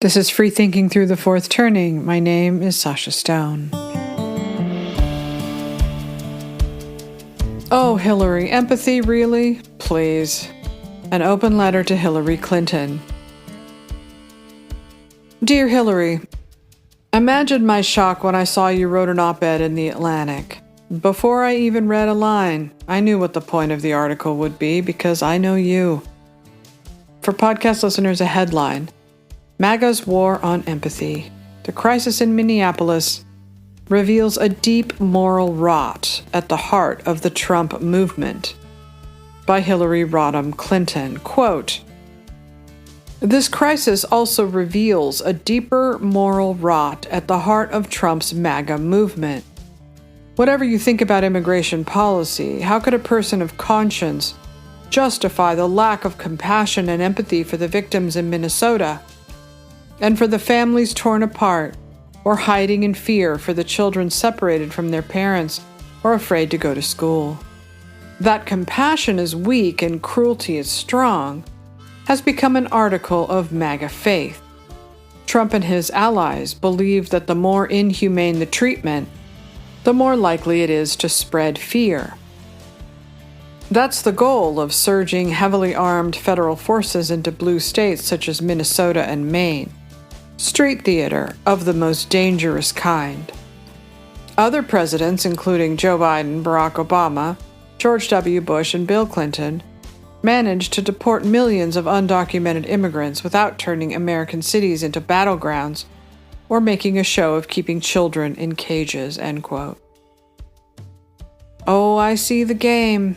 This is Free Thinking Through the Fourth Turning. My name is Sasha Stone. Oh, Hillary, empathy, really? Please. An open letter to Hillary Clinton. Dear Hillary, imagine my shock when I saw you wrote an op-ed in The Atlantic. Before I even read a line, I knew what the point of the article would be because I know you. For podcast listeners, a headline: MAGA's War on Empathy. The crisis in Minneapolis reveals a deep moral rot at the heart of the Trump movement. By Hillary Rodham Clinton. Quote, this crisis also reveals a deeper moral rot at the heart of Trump's MAGA movement. Whatever you think about immigration policy, how could a person of conscience justify the lack of compassion and empathy for the victims in Minnesota and for the families torn apart or hiding in fear for the children separated from their parents or afraid to go to school? That compassion is weak and cruelty is strong has become an article of MAGA faith. Trump and his allies believe that the more inhumane the treatment, the more likely it is to spread fear. That's the goal of surging heavily armed federal forces into blue states such as Minnesota and Maine. Street theater of the most dangerous kind. Other presidents, including Joe Biden, Barack Obama, George W. Bush, and Bill Clinton, managed to deport millions of undocumented immigrants without turning American cities into battlegrounds or making a show of keeping children in cages, end quote. Oh, I see the game.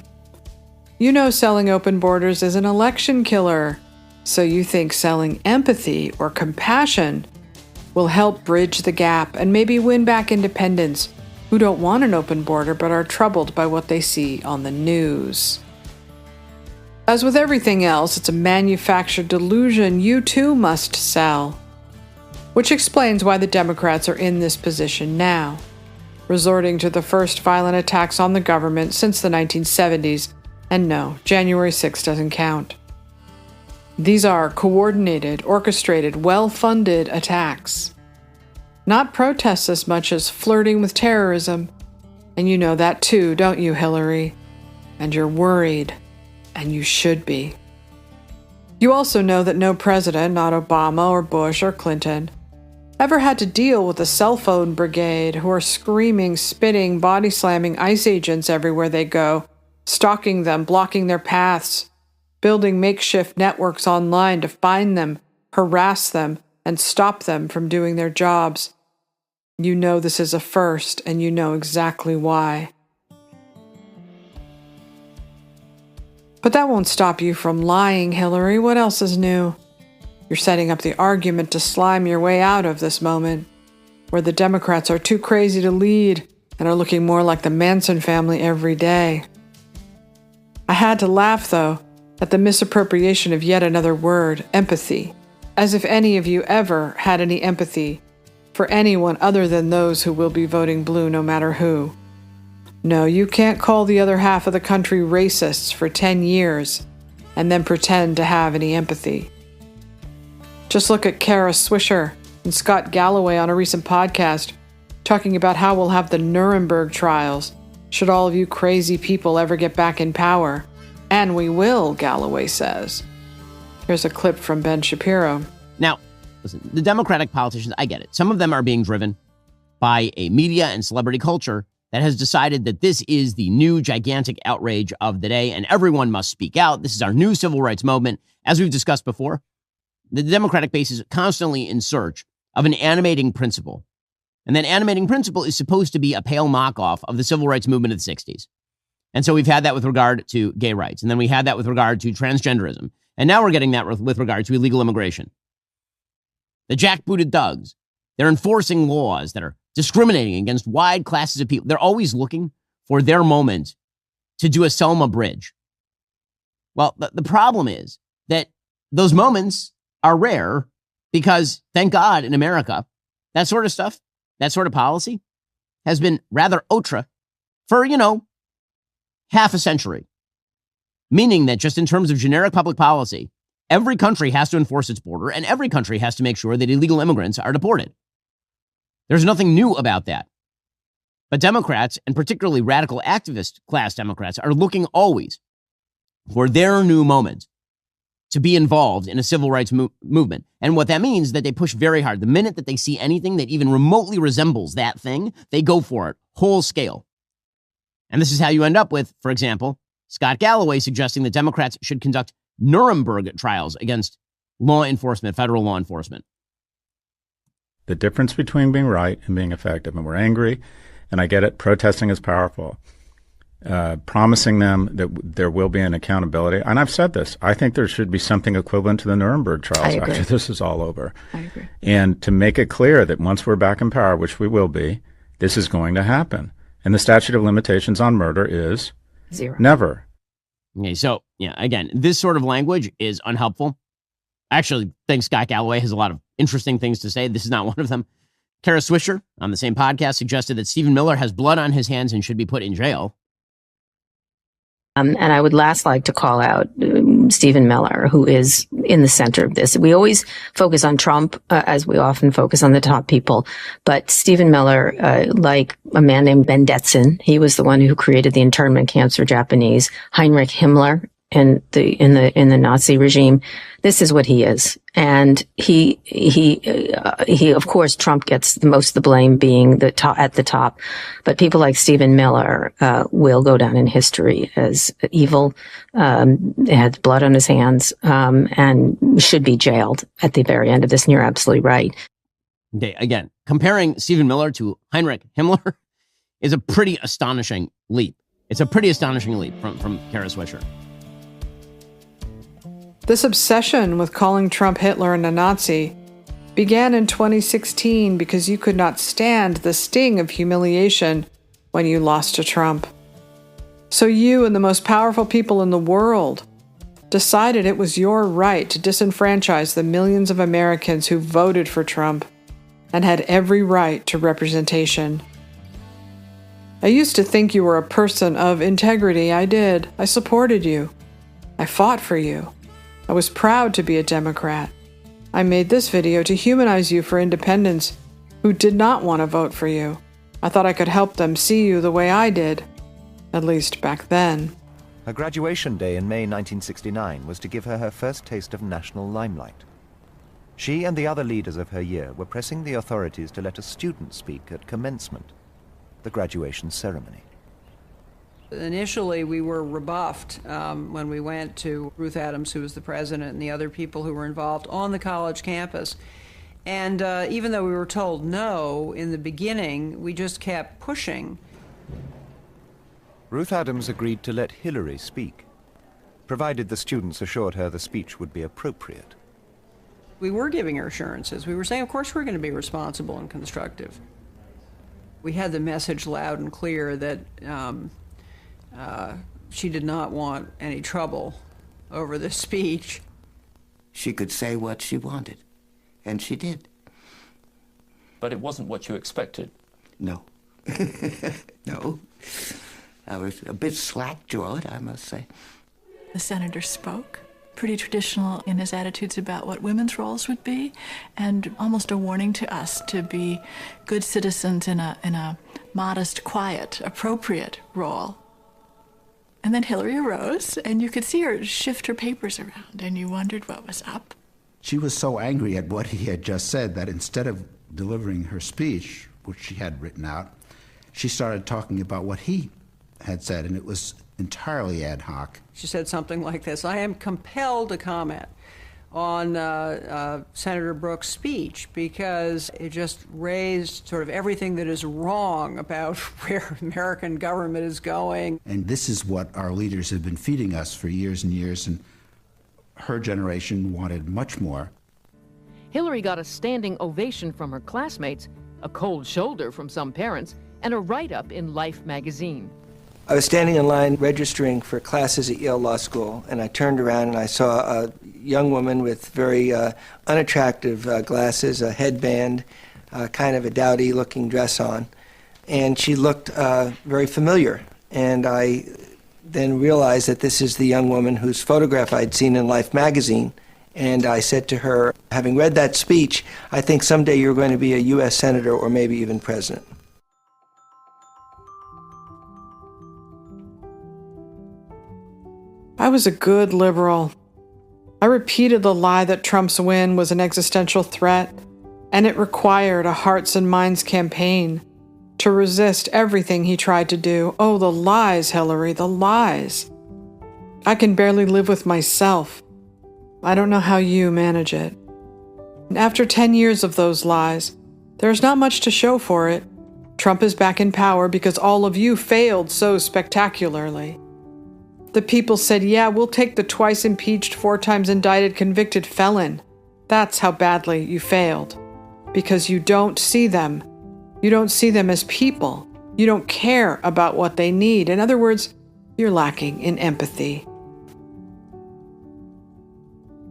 You know selling open borders is an election killer, so you think selling empathy or compassion will help bridge the gap and maybe win back independents who don't want an open border but are troubled by what they see on the news. As with everything else, it's a manufactured delusion you too must sell. Which explains why the Democrats are in this position now, resorting to the first violent attacks on the government since the 1970s, and no, January 6th doesn't count. These are coordinated, orchestrated, well-funded attacks. Not protests as much as flirting with terrorism, and you know that too, don't you, Hillary? And you're worried, and you should be. You also know that no president, not Obama or Bush or Clinton, ever had to deal with a cell phone brigade who are screaming, spitting, body-slamming ICE agents everywhere they go, stalking them, blocking their paths, building makeshift networks online to find them, harass them, and stop them from doing their jobs. You know this is a first, and you know exactly why. But that won't stop you from lying, Hillary. What else is new? You're setting up the argument to slime your way out of this moment, where the Democrats are too crazy to lead and are looking more like the Manson family every day. I had to laugh, though, at the misappropriation of yet another word, empathy, as if any of you ever had any empathy for anyone other than those who will be voting blue no matter who. No, you can't call the other half of the country racists for 10 years and then pretend to have any empathy. Just look at Kara Swisher and Scott Galloway on a recent podcast talking about how we'll have the Nuremberg trials should all of you crazy people ever get back in power. And we will, Galloway says. Here's a clip from Ben Shapiro. Now, listen, the Democratic politicians, I get it. Some of them are being driven by a media and celebrity culture that has decided that this is the new gigantic outrage of the day and everyone must speak out. This is our new civil rights movement. As we've discussed before, the Democratic base is constantly in search of an animating principle. And that animating principle is supposed to be a pale knockoff of the civil rights movement of the 60s. And so we've had that with regard to gay rights. And then we had that with regard to transgenderism. And now we're getting that with regard to illegal immigration. The jackbooted thugs, they're enforcing laws that are discriminating against wide classes of people. They're always looking for their moment to do a Selma bridge. Well, the problem is that those moments are rare because, thank God, in America, that sort of stuff, that sort of policy has been rather outre for, half a century. Meaning that just in terms of generic public policy, Every country has to enforce its border, and every country has to make sure that illegal immigrants are deported. There's nothing new about that. But Democrats, and particularly radical activist class Democrats, are looking always for their new moment to be involved in a civil rights movement. And what that means is that they push very hard. The minute that they see anything that even remotely resembles that thing, they go for it, whole scale. And this is how you end up with, for example, Scott Galloway suggesting that Democrats should conduct Nuremberg trials against law enforcement, federal law enforcement. The difference between being right and being effective. And we're angry, and I get it, protesting is powerful. Promising them that there will be an accountability. And I've said this, I think there should be something equivalent to the Nuremberg trials after this is all over. I agree. And to make it clear that once we're back in power, which we will be, this is going to happen. And the statute of limitations on murder is 0. Never. Okay, so, yeah, again, this sort of language is unhelpful. I actually think Scott Galloway has a lot of interesting things to say. This is not one of them. Kara Swisher, on the same podcast, suggested that Stephen Miller has blood on his hands and should be put in jail. And I would last like to call out Stephen Miller, who is in the center of this. We always focus on Trump, as we often focus on the top people. But Stephen Miller, like a man named Ben Detson, he was the one who created the internment camps for Japanese. Heinrich Himmler in the Nazi regime. This is what he is. And he of course, Trump gets the most of the blame being at the top. But people like Stephen Miller, will go down in history as evil, had blood on his hands, and should be jailed at the very end of this. And you're absolutely right. Okay, again, comparing Stephen Miller to Heinrich Himmler is a pretty astonishing leap. It's a pretty astonishing leap from Kara Swisher. This obsession with calling Trump Hitler and a Nazi began in 2016 because you could not stand the sting of humiliation when you lost to Trump. So you and the most powerful people in the world decided it was your right to disenfranchise the millions of Americans who voted for Trump and had every right to representation. I used to think you were a person of integrity. I did. I supported you. I fought for you. I was proud to be a Democrat. I made this video to humanize you for independents who did not want to vote for you. I thought I could help them see you the way I did, at least back then. Her graduation day in May 1969 was to give her her first taste of national limelight. She and the other leaders of her year were pressing the authorities to let a student speak at commencement, the graduation ceremony. Initially, we were rebuffed when we went to Ruth Adams, who was the president, and the other people who were involved on the college campus. And even though we were told no in the beginning, we just kept pushing. Ruth Adams agreed to let Hillary speak, provided the students assured her the speech would be appropriate. We were giving her assurances. We were saying, of course, we're going to be responsible and constructive. We had the message loud and clear that she did not want any trouble over this speech. She could say what she wanted, and she did. But it wasn't what you expected. No. No. I was a bit slack-jawed, I must say. The senator spoke, pretty traditional in his attitudes about what women's roles would be, and almost a warning to us to be good citizens in a modest, quiet, appropriate role. And then Hillary arose, and you could see her shift her papers around, and you wondered what was up. She was so angry at what he had just said that instead of delivering her speech, which she had written out, she started talking about what he had said, and it was entirely ad hoc. She said something like this: I am compelled to comment on Senator Brooks' speech because it just raised sort of everything that is wrong about where American government is going. And this is what our leaders have been feeding us for years and years, and her generation wanted much more. Hillary got a standing ovation from her classmates, a cold shoulder from some parents, and a write-up in Life magazine. I was standing in line registering for classes at Yale Law School, and I turned around and I saw a young woman with very unattractive glasses, a headband, kind of a dowdy-looking dress on, and she looked very familiar. And I then realized that this is the young woman whose photograph I'd seen in Life magazine, And I said to her, having read that speech, I think someday you're going to be a U.S. Senator or maybe even president. I was a good liberal. I repeated the lie that Trump's win was an existential threat, and it required a hearts and minds campaign to resist everything he tried to do. Oh, the lies, Hillary, the lies. I can barely live with myself. I don't know how you manage it. And after 10 years of those lies, there's not much to show for it. Trump is back in power because all of you failed so spectacularly. The people said, yeah, we'll take the twice impeached, 4 times indicted, convicted felon. That's how badly you failed. Because you don't see them. You don't see them as people. You don't care about what they need. In other words, you're lacking in empathy.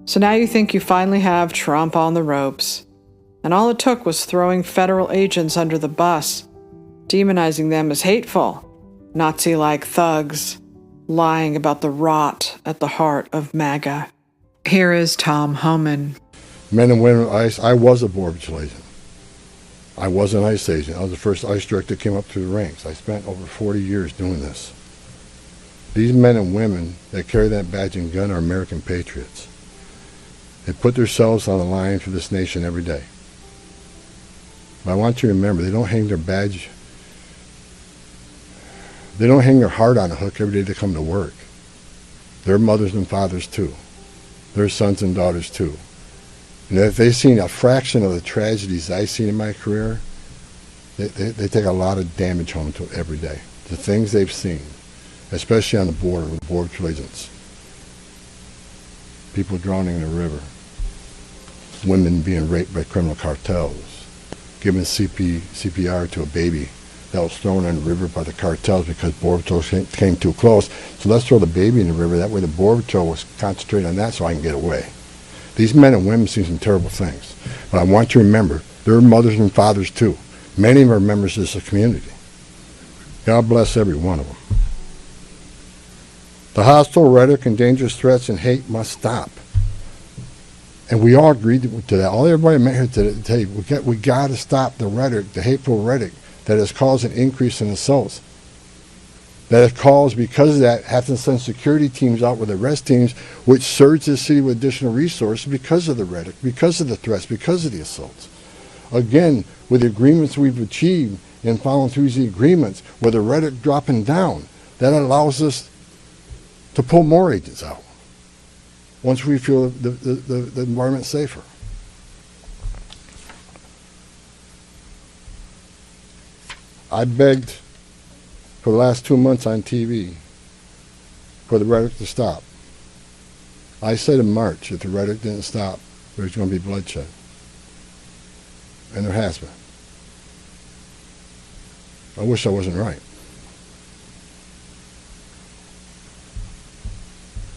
So now you think you finally have Trump on the ropes. And all it took was throwing federal agents under the bus, demonizing them as hateful, Nazi-like thugs, lying about the rot at the heart of MAGA. Here is Tom Homan. Men and women of ICE, I was a Border Patrol agent. I was an ICE agent. I was the first ICE director that came up through the ranks. I spent over 40 years doing this. These men and women that carry that badge and gun are American patriots. They put themselves on the line for this nation every day. But I want you to remember, they don't hang their badge, they don't hang their heart on a hook every day they come to work. They're mothers and fathers too. They're sons and daughters too. And if they've seen a fraction of the tragedies I've seen in my career, they take a lot of damage home to every day. The things they've seen, especially on the border with Border Patrol agents. People drowning in the river. Women being raped by criminal cartels. Giving CPR to a baby that was thrown in the river by the cartels because Border Patrol came too close. So let's throw the baby in the river. That way the Border Patrol was concentrating on that so I can get away. These men and women see some terrible things. But I want you to remember, they're mothers and fathers too. Many of them are members of this community. God bless every one of them. The hostile rhetoric and dangerous threats and hate must stop. And we all agreed to that. Everybody met here today to tell you, we got to stop the rhetoric, the hateful rhetoric that has caused an increase in assaults. That has caused, because of that, have to send security teams out with arrest teams, which surge the city with additional resources because of the rhetoric, because of the threats, because of the assaults. Again, with the agreements we've achieved and following through the agreements, with the rhetoric dropping down, that allows us to pull more agents out once we feel the environment's safer. I begged for the last 2 months on TV for the rhetoric to stop. I said in March, if the rhetoric didn't stop, there's going to be bloodshed. And there has been. I wish I wasn't right.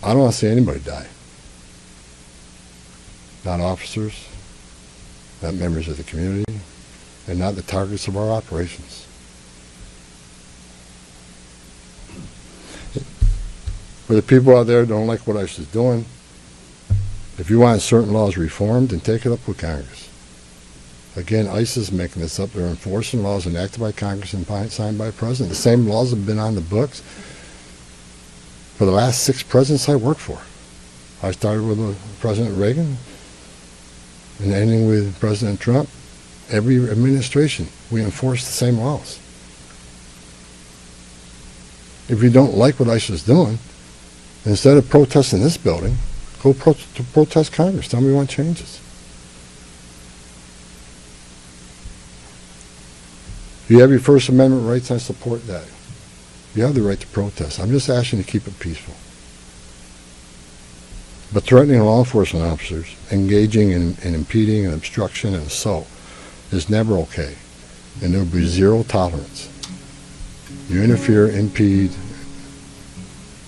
I don't want to see anybody die. Not officers, not members of the community, and not the targets of our operations. For the people out there that don't like what ICE is doing, if you want certain laws reformed, then take it up with Congress. Again, ICE is making this up. They're enforcing laws enacted by Congress and signed by the President. The same laws have been on the books for the last 6 presidents I worked for. I started with President Reagan and ending with President Trump. Every administration, we enforce the same laws. If you don't like what ICE is doing, instead of protesting this building, go protest Congress. Tell me what changes. You have your First Amendment rights, I support that. You have the right to protest. I'm just asking you to keep it peaceful. But threatening law enforcement officers, engaging in impeding and obstruction and assault is never okay. And there will be zero tolerance. You interfere, impede,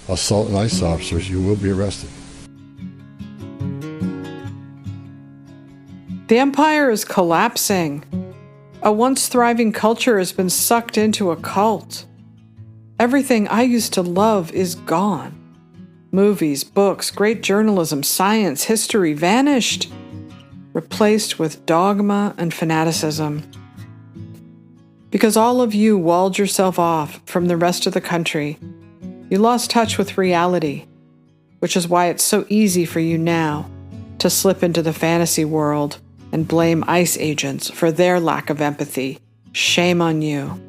assault an ICE officers, you will be arrested. The empire is collapsing. A once thriving culture has been sucked into a cult. Everything I used to love is gone. Movies, books, great journalism, science, history vanished, replaced with dogma and fanaticism. Because all of you walled yourself off from the rest of the country, you lost touch with reality, which is why it's so easy for you now to slip into the fantasy world and blame ICE agents for their lack of empathy. Shame on you.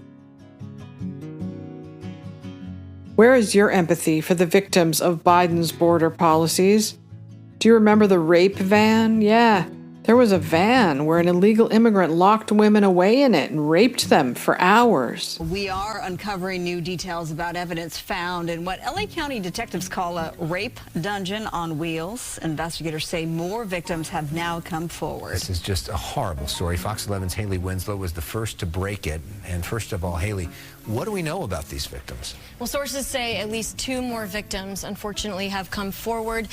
Where is your empathy for the victims of Biden's border policies? Do you remember the rape van? Yeah, there was a van where an illegal immigrant locked women away in it and raped them for hours. We are uncovering new details about evidence found in what LA County detectives call a rape dungeon on wheels. Investigators say more victims have now come forward. This is just a horrible story. Fox 11's Haley Winslow was the first to break it. And first of all, Haley, what do we know about these victims? Well, sources say at least 2 more victims, unfortunately, have come forward,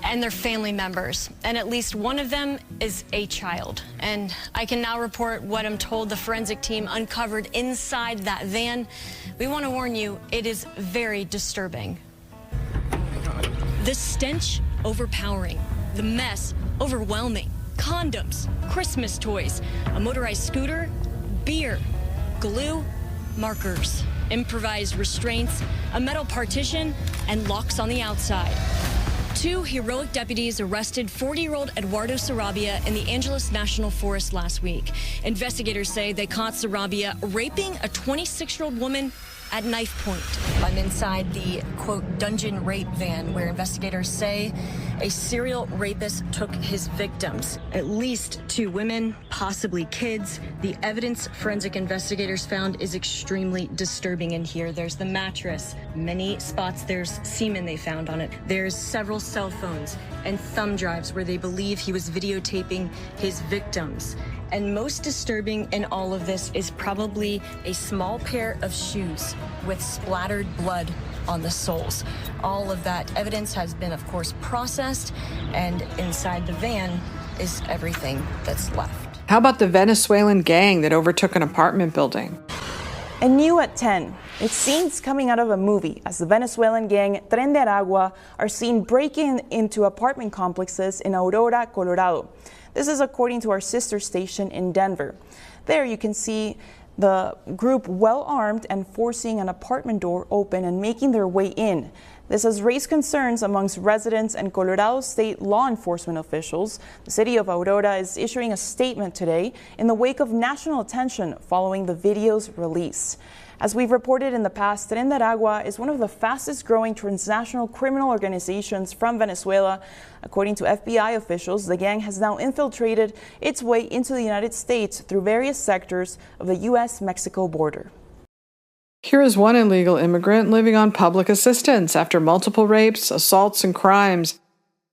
and their family members. And at least one of them is a child. And I can now report what I'm told the forensic team uncovered inside that van. We want to warn you, it is very disturbing. The stench, overpowering. The mess, overwhelming. Condoms, Christmas toys, a motorized scooter, beer, glue, markers, improvised restraints, a metal partition, and locks on the outside. 2 heroic deputies arrested 40-year-old Eduardo Sarabia in the Angeles National Forest last week. Investigators say they caught Sarabia raping a 26-year-old woman at knife point. I'm inside the, quote, dungeon rape van where investigators say a serial rapist took his victims. At least 2 women, possibly kids. The evidence forensic investigators found is extremely disturbing in here. There's the mattress, many spots there's semen they found on it. There's several cell phones and thumb drives where they believe he was videotaping his victims. And most disturbing in all of this is probably a small pair of shoes with splattered blood on the soles. All of that evidence has been, of course, processed, and inside the van is everything that's left. How about the Venezuelan gang that overtook an apartment building? And new at 10, it's scenes coming out of a movie as the Venezuelan gang Tren de Aragua are seen breaking into apartment complexes in Aurora, Colorado. This is according to our sister station in Denver. There you can see the group well armed and forcing an apartment door open and making their way in. This has raised concerns amongst residents and Colorado state law enforcement officials. The city of Aurora is issuing a statement today in the wake of national attention following the video's release. As we've reported in the past, Tren de Aragua is one of the fastest growing transnational criminal organizations from Venezuela. According to FBI officials, the gang has now infiltrated its way into the United States through various sectors of the U.S.-Mexico border. Here is one illegal immigrant living on public assistance after multiple rapes, assaults, and crimes,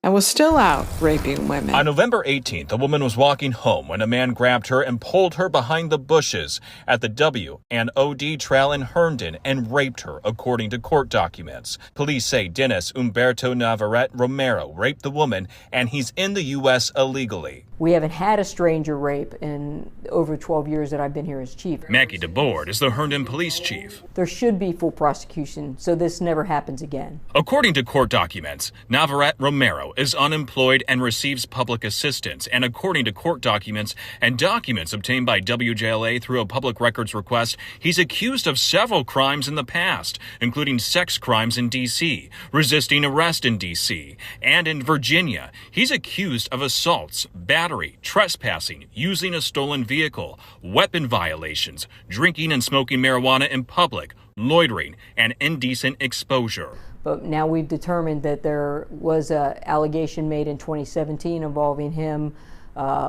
and was still out raping women. On November 18th, a woman was walking home when a man grabbed her and pulled her behind the bushes at the W&OD trail in Herndon and raped her, according to court documents. Police say Dennis Humberto Navarrete Romero raped the woman, and he's in the U.S. illegally. We haven't had a stranger rape in over 12 years that I've been here as chief. Maggie DeBoard is the Herndon police chief. There should be full prosecution so this never happens again. According to court documents, Navarrete Romero is unemployed and receives public assistance. And according to court documents and documents obtained by WJLA through a public records request, he's accused of several crimes in the past, including sex crimes in D.C., resisting arrest in D.C., and in Virginia. He's accused of assaults, battery, trespassing, using a stolen vehicle, weapon violations, drinking and smoking marijuana in public, loitering, and indecent exposure. But now we've determined that there was an allegation made in 2017 involving him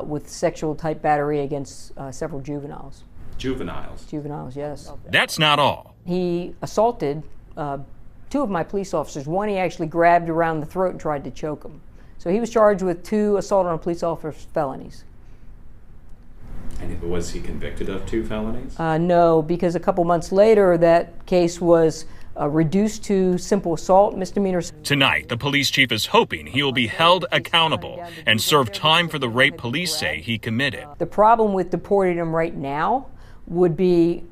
with sexual type battery against several juveniles. Juveniles? Juveniles, yes. That's not all. He assaulted 2 of my police officers. One he actually grabbed around the throat and tried to choke him. So he was charged with 2 assault on a police officer's felonies. And was he convicted of 2 felonies? No, because a couple months later that case was reduced to simple assault, misdemeanors. Tonight, the police chief is hoping he will be held accountable and serve time for the rape police say he committed. The problem with deporting him right now would be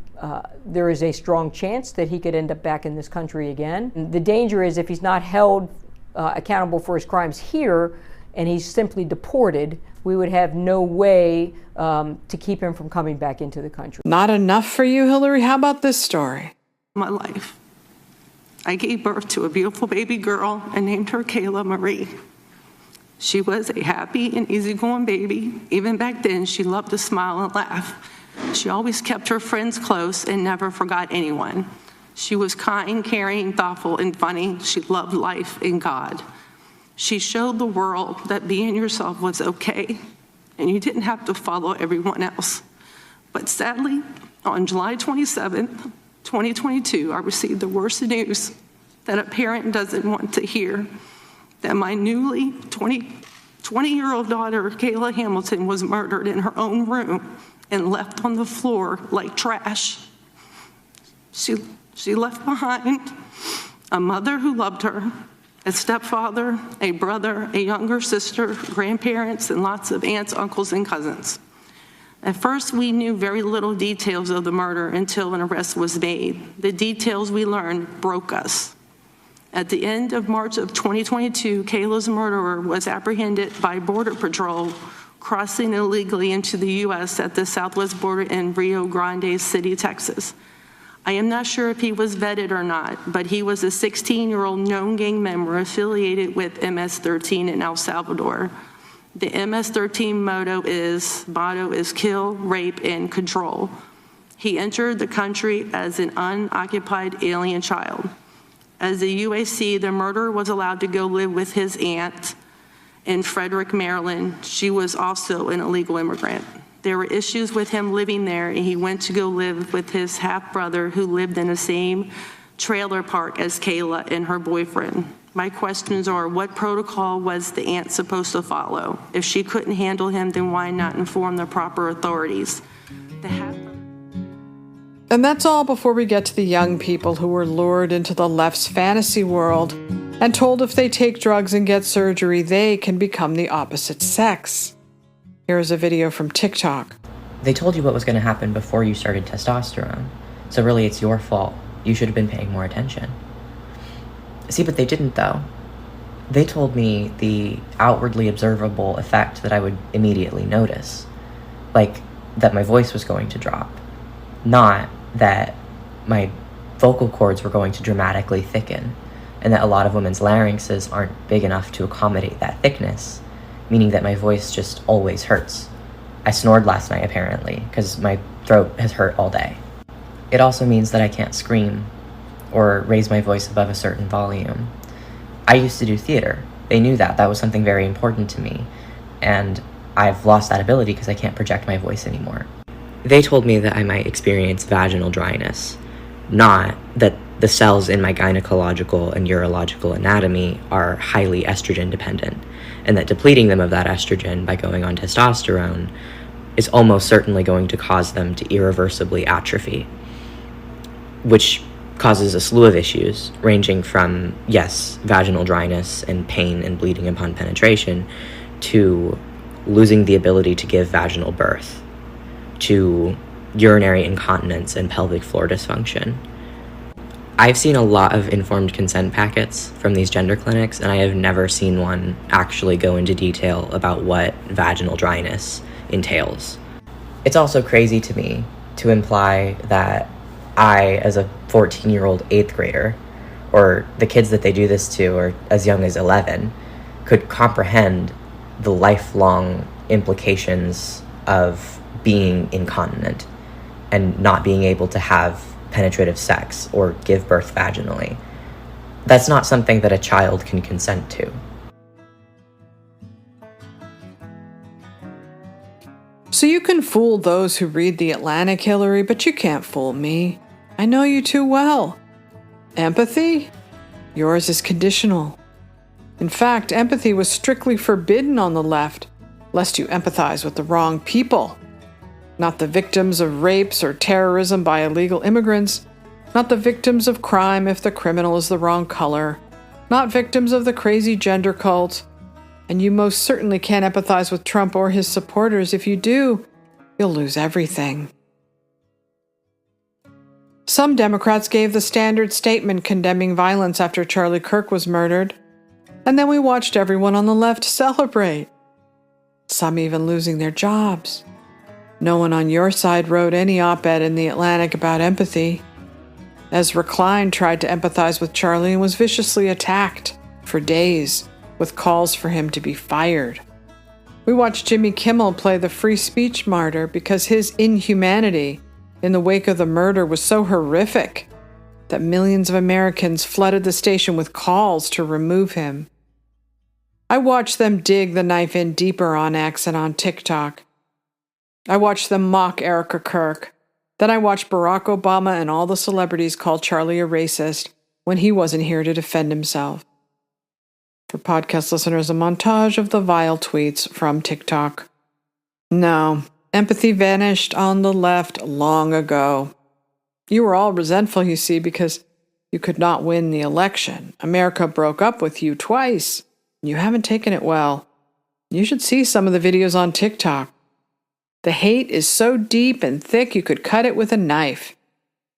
there is a strong chance that he could end up back in this country again. The danger is if he's not held accountable for his crimes here, and he's simply deported, we would have no way to keep him from coming back into the country. Not enough for you, Hillary? How about this story? My life. I gave birth to a beautiful baby girl and named her Kayla Marie. She was a happy and easygoing baby. Even back then, she loved to smile and laugh. She always kept her friends close and never forgot anyone. She was kind, caring, thoughtful, and funny. She loved life and God. She showed the world that being yourself was okay, and you didn't have to follow everyone else. But sadly, on July 27th, 2022, I received the worst news that a parent doesn't want to hear, that my newly 20-year-old daughter, Kayla Hamilton, was murdered in her own room and left on the floor like trash. She left behind a mother who loved her, a stepfather, a brother, a younger sister, grandparents, and lots of aunts, uncles, and cousins. At first, we knew very little details of the murder until an arrest was made. The details we learned broke us. At the end of March of 2022, Kayla's murderer was apprehended by Border Patrol crossing illegally into the U.S. at the southwest border in Rio Grande City, Texas. I am not sure if he was vetted or not, but he was a 16-year-old known gang member affiliated with MS-13 in El Salvador. The MS-13 motto is kill, rape, and control. He entered the country as an unoccupied alien child. As a UAC, the murderer was allowed to go live with his aunt in Frederick, Maryland. She was also an illegal immigrant. There were issues with him living there, and he went to go live with his half-brother who lived in the same trailer park as Kayla and her boyfriend. My questions are, what protocol was the aunt supposed to follow? If she couldn't handle him, then why not inform the proper authorities? And that's all before we get to the young people who were lured into the left's fantasy world and told if they take drugs and get surgery, they can become the opposite sex. Here's a video from TikTok. They told you what was going to happen before you started testosterone, so really it's your fault. You should have been paying more attention. See, but they didn't, though. They told me the outwardly observable effect that I would immediately notice, like that my voice was going to drop, not that my vocal cords were going to dramatically thicken, and that a lot of women's larynxes aren't big enough to accommodate that thickness, meaning that my voice just always hurts. I snored last night, apparently, because my throat has hurt all day. It also means that I can't scream or raise my voice above a certain volume. I used to do theater. They knew that. That was something very important to me. And I've lost that ability because I can't project my voice anymore. They told me that I might experience vaginal dryness, not that the cells in my gynecological and urological anatomy are highly estrogen dependent, and that depleting them of that estrogen by going on testosterone is almost certainly going to cause them to irreversibly atrophy, which causes a slew of issues, ranging from, yes, vaginal dryness and pain and bleeding upon penetration, to losing the ability to give vaginal birth, to urinary incontinence and pelvic floor dysfunction. I've seen a lot of informed consent packets from these gender clinics, and I have never seen one actually go into detail about what vaginal dryness entails. It's also crazy to me to imply that I, as a 14-year-old 8th grader, or the kids that they do this to are as young as 11, could comprehend the lifelong implications of being incontinent and not being able to have penetrative sex or give birth vaginally. That's not something that a child can consent to. So you can fool those who read The Atlantic, Hillary, but you can't fool me. I know you too well. Empathy? Yours is conditional. In fact, empathy was strictly forbidden on the left, lest you empathize with the wrong people. Not the victims of rapes or terrorism by illegal immigrants, not the victims of crime if the criminal is the wrong color, not victims of the crazy gender cult. And you most certainly can't empathize with Trump or his supporters. If you do, you'll lose everything. Some Democrats gave the standard statement condemning violence after Charlie Kirk was murdered. And then we watched everyone on the left celebrate. Some even losing their jobs. No one on your side wrote any op-ed in the Atlantic about empathy. Ezra Klein tried to empathize with Charlie and was viciously attacked for days, with calls for him to be fired. We watched Jimmy Kimmel play the free speech martyr because his inhumanity in the wake of the murder was so horrific that millions of Americans flooded the station with calls to remove him. I watched them dig the knife in deeper on X and on TikTok. I watched them mock Erica Kirk. Then I watched Barack Obama and all the celebrities call Charlie a racist when he wasn't here to defend himself. For podcast listeners, a montage of the vile tweets from TikTok. No, empathy vanished on the left long ago. You were all resentful, you see, because you could not win the election. America broke up with you twice. You haven't taken it well. You should see some of the videos on TikTok. The hate is so deep and thick you could cut it with a knife.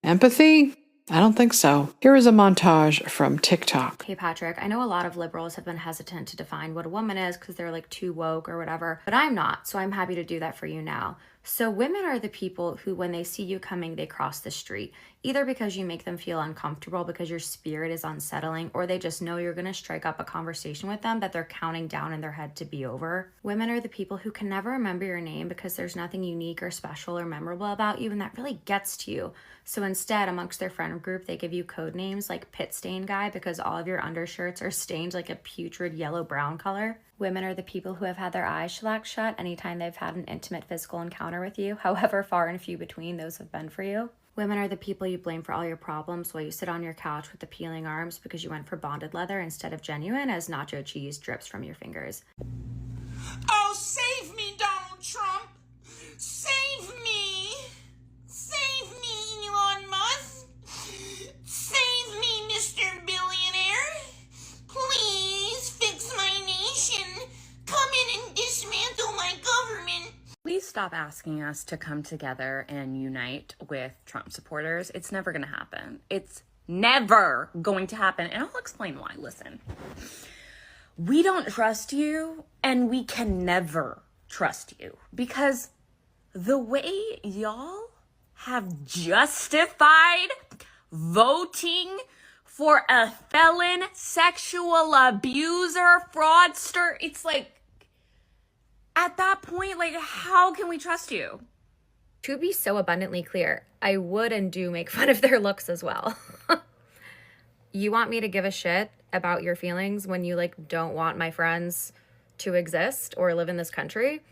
Empathy? I don't think so. Here is a montage from TikTok. Hey Patrick, I know a lot of liberals have been hesitant to define what a woman is because they're like too woke or whatever, but I'm not, so I'm happy to do that for you now. So women are the people who, when they see you coming, they cross the street, either because you make them feel uncomfortable because your spirit is unsettling, or they just know you're going to strike up a conversation with them that they're counting down in their head to be over. Women are the people who can never remember your name because there's nothing unique or special or memorable about you, and that really gets to you. So instead, amongst their friend group, they give you code names like Pit Stain Guy because all of your undershirts are stained like a putrid yellow-brown color. Women are the people who have had their eyes shellacked shut anytime they've had an intimate physical encounter with you, however far and few between those have been for you. Women are the people you blame for all your problems while you sit on your couch with the peeling arms because you went for bonded leather instead of genuine as nacho cheese drips from your fingers. Oh, save me, Donald Trump! Save me! Save me, Elon Musk! Save me, Mr. Billionaire! Please fix my nation! Come in and dismantle my government! Please stop asking us to come together and unite with Trump supporters. It's never going to happen. It's never going to happen. And I'll explain why. Listen, we don't trust you, and we can never trust you because the way y'all have justified voting for a felon, sexual abuser, fraudster, it's like, at that point, like, how can we trust you? To be so abundantly clear, I would and do make fun of their looks as well. You want me to give a shit about your feelings when you, like, don't want my friends to exist or live in this country?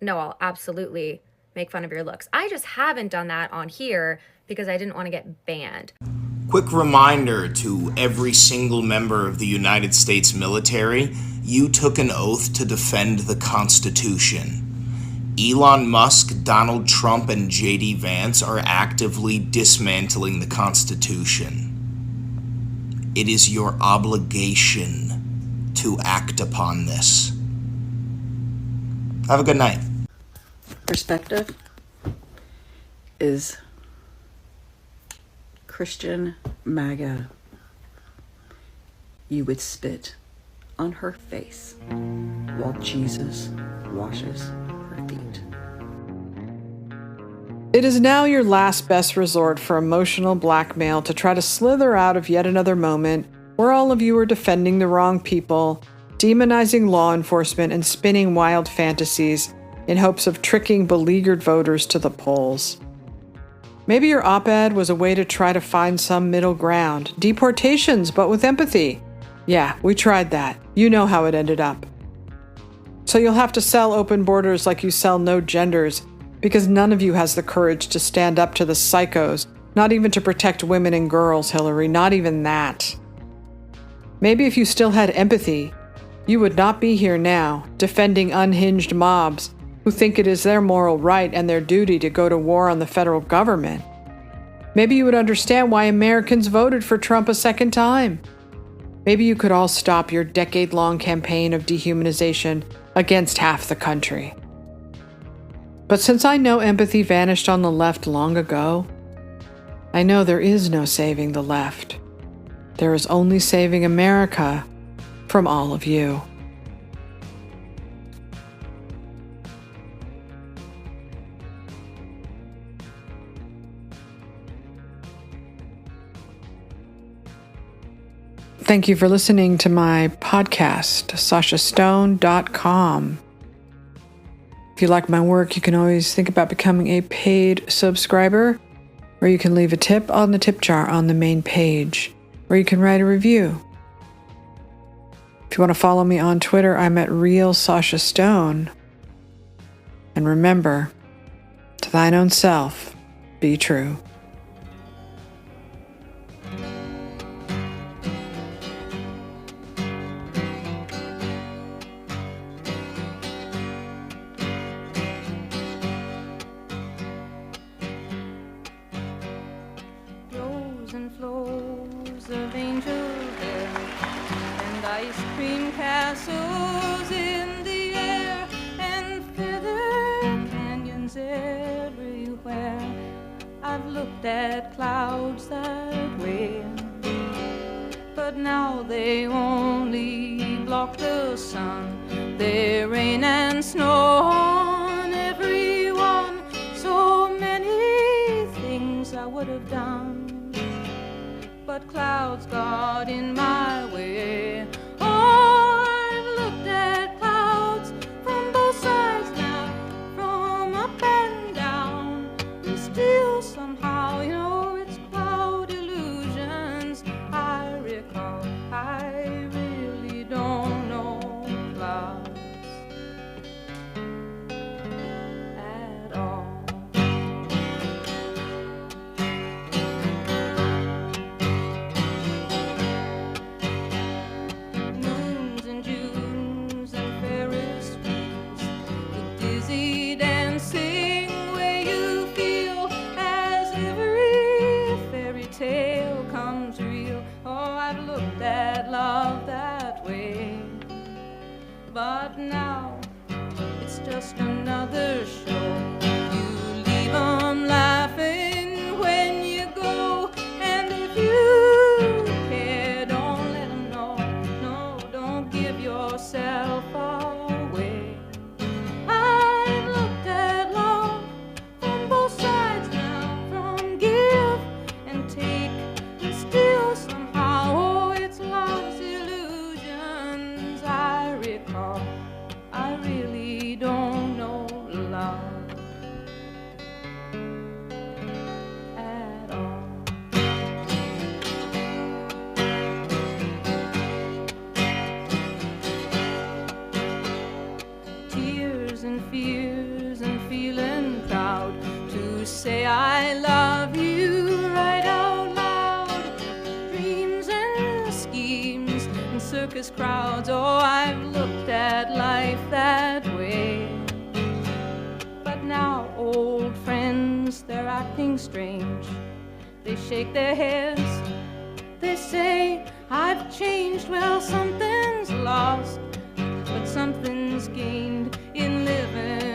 No, I'll absolutely make fun of your looks. I just haven't done that on here because I didn't want to get banned. Quick reminder to every single member of the United States military, you took an oath to defend the Constitution. Elon Musk, Donald Trump, and J.D. Vance are actively dismantling the Constitution. It is your obligation to act upon this. Have a good night. Perspective is Christian MAGA. You would spit on her face while Jesus washes her feet. It is now your last best resort for emotional blackmail to try to slither out of yet another moment where all of you are defending the wrong people, demonizing law enforcement, and spinning wild fantasies in hopes of tricking beleaguered voters to the polls. Maybe your op-ed was a way to try to find some middle ground. Deportations, but with empathy. Yeah, we tried that. You know how it ended up. So you'll have to sell open borders like you sell no genders, because none of you has the courage to stand up to the psychos, not even to protect women and girls, Hillary, not even that. Maybe if you still had empathy, you would not be here now, defending unhinged mobs who think it is their moral right and their duty to go to war on the federal government. Maybe you would understand why Americans voted for Trump a second time. Maybe you could all stop your decade-long campaign of dehumanization against half the country. But since I know empathy vanished on the left long ago, I know there is no saving the left. There is only saving America from all of you. Thank you for listening to my podcast, sashastone.com. If you like my work, you can always think about becoming a paid subscriber, or you can leave a tip on the tip jar on the main page, or you can write a review. If you want to follow me on Twitter, I'm at Real Sasha Stone. And remember, to thine own self, be true. Flows of angel hair and ice cream castles in the air and feather canyons everywhere. I've looked at clouds that way, but now they only block the sun. They rain and snow on everyone. So many things I would have done, but clouds got in my way. Oh, I've looked at clouds from both sides now, from up and down, and still somehow, you know, it's cloud illusions I recall. I really don't know clouds at all. But now it's just another show. You leave 'em laughing when you go, and if you care, don't let 'em know. No, don't give yourself away. I've looked at love from both sides now, from give and take, and still somehow, oh, it's love's illusions I recall. I really don't know love at all. Tears and fears and feeling proud to say I love you right out loud. Dreams and schemes and circus crowds. Oh, I've looked at life that way. But now old friends, they're acting strange. They shake their heads. They say I've changed. Well, something's lost, but something's gained in living